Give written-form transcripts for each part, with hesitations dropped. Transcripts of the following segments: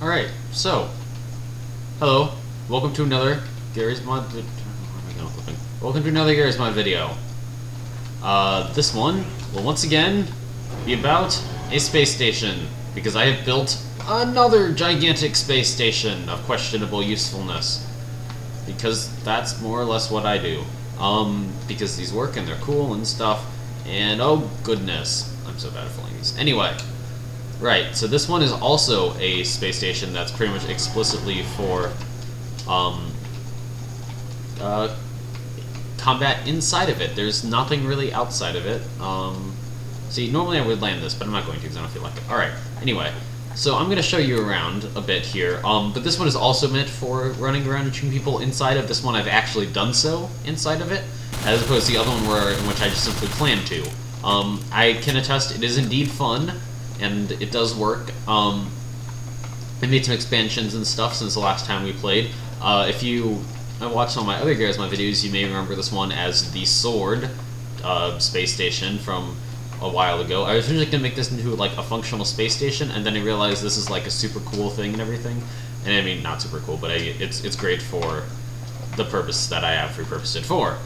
Alright, so, hello, welcome to another Garry's Mod Welcome to another Garry's Mod video. This one will once again be about a space station, because I have built another gigantic space station of questionable usefulness. Because that's more or less what I do. Because these work and they're cool and stuff, and oh goodness, I'm so bad at filling these. Anyway. Right, so this one is also a space station that's pretty much explicitly for combat inside of it. There's nothing really outside of it. See, normally I would land this, but I'm not going to because I don't feel like it. Alright, anyway, so I'm going to show you around a bit here, but this one is also meant for running around and shooting people inside of. This one I've actually done so inside of it, as opposed to the other one in which I just simply planned to. I can attest it is indeed fun. And it does work. I made some expansions and stuff since the last time we played. If you watched some of my other Garry's Mod videos, you may remember this one as the Sword space station from a while ago. I was originally going to make this into like a functional space station, and then I realized this is like a super cool thing and everything. And I mean, not super cool, but it's great for the purpose that I have repurposed it for.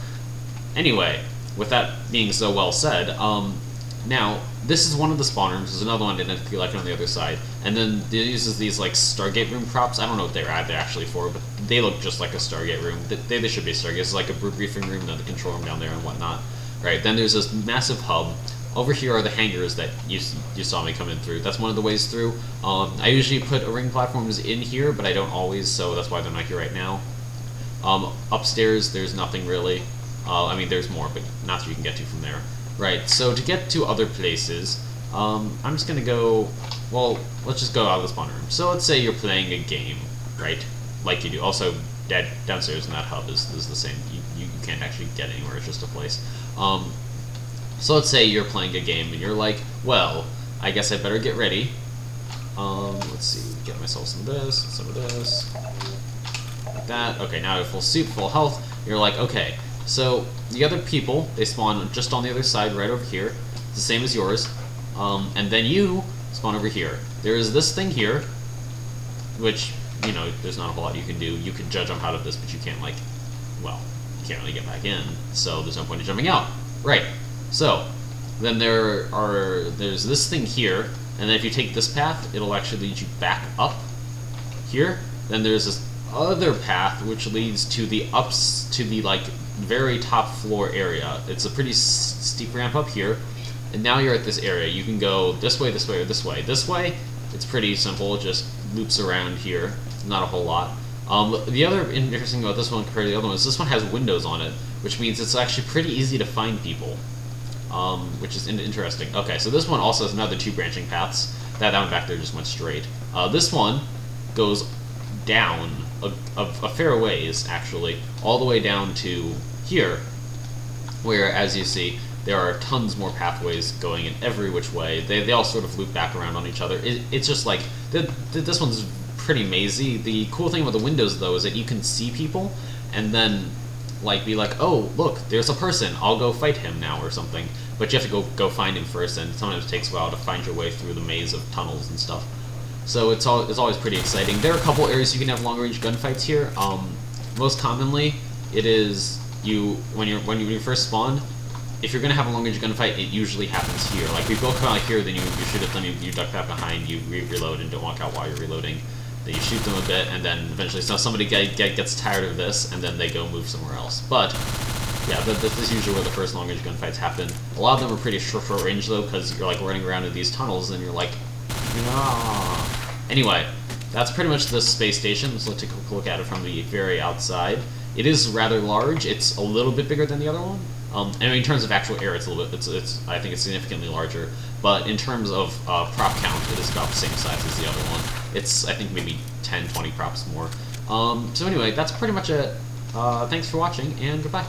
Anyway, with that being so well said, now, this is one of the spawn rooms. There's another one I didn't feel like on the other side. And then it uses these, like, Stargate room props. I don't know what they're actually for, but they look just like a Stargate room. They should be a Stargate. It's like a briefing room, and the control room down there and whatnot. Right, then there's this massive hub. Over here are the hangars that you saw me coming through. That's one of the ways through. I usually put ring platforms in here, but I don't always, so that's why they're not here right now. Upstairs, there's nothing really. I mean, there's more, but not that you can get to from there. Right, so to get to other places, I'm just gonna go, well, let's just go out of the spawn room. So let's say you're playing a game, right? Like you do. Also, downstairs in that hub is the same. You can't actually get anywhere, it's just a place. So let's say you're playing a game and you're like, well, I guess I better get ready. Let's see, get myself some of this, like that. Okay, now I have full suit, full health. You're like, okay. So, the other people, they spawn just on the other side, right over here. It's the same as yours. And then you spawn over here. There is this thing here, which, you know, there's not a whole lot you can do. You can jump out of this, but you can't, like, well, you can't really get back in. So, there's no point in jumping out. Right. So, then there's this thing here, and then if you take this path, it'll actually lead you back up here. Then there's this other path, which leads to the like, very top floor area. It's a pretty steep ramp up here, and now you're at this area. You can go this way, this way, or this way. This way, it's pretty simple, it just loops around here. Not a whole lot. The other interesting thing about this one compared to the other one is this one has windows on it, which means it's actually pretty easy to find people, which is interesting. Okay, so this one also has another two branching paths. That one back there just went straight. This one goes down a fair ways, actually, all the way down to here, where, as you see, there are tons more pathways going in every which way. They all sort of loop back around on each other. It's just like, this one's pretty mazy. The cool thing about the windows, though, is that you can see people, and then, like, be like, oh, look, there's a person, I'll go fight him now, or something. But you have to go find him first, and sometimes it takes a while to find your way through the maze of tunnels and stuff. So it's always pretty exciting. There are a couple areas you can have long-range gunfights here. Most commonly, it is when you first spawn. If you're gonna have a long-range gunfight, it usually happens here. Like, we both come out here, then you shoot at them, you duck back behind, you reload, and don't walk out while you're reloading. Then you shoot them a bit, and then eventually, so somebody gets tired of this, and then they go move somewhere else. But yeah, this is usually where the first long-range gunfights happen. A lot of them are pretty short range though, because you're like running around in these tunnels, and you're like, nah. Anyway, that's pretty much the space station. Let's take a quick look at it from the very outside. It is rather large. It's a little bit bigger than the other one. I mean, in terms of actual area, it's a little bit. I think it's significantly larger. But in terms of prop count, it is about the same size as the other one. It's, I think, maybe 10, 20 props more. So anyway, that's pretty much it. Thanks for watching, and goodbye.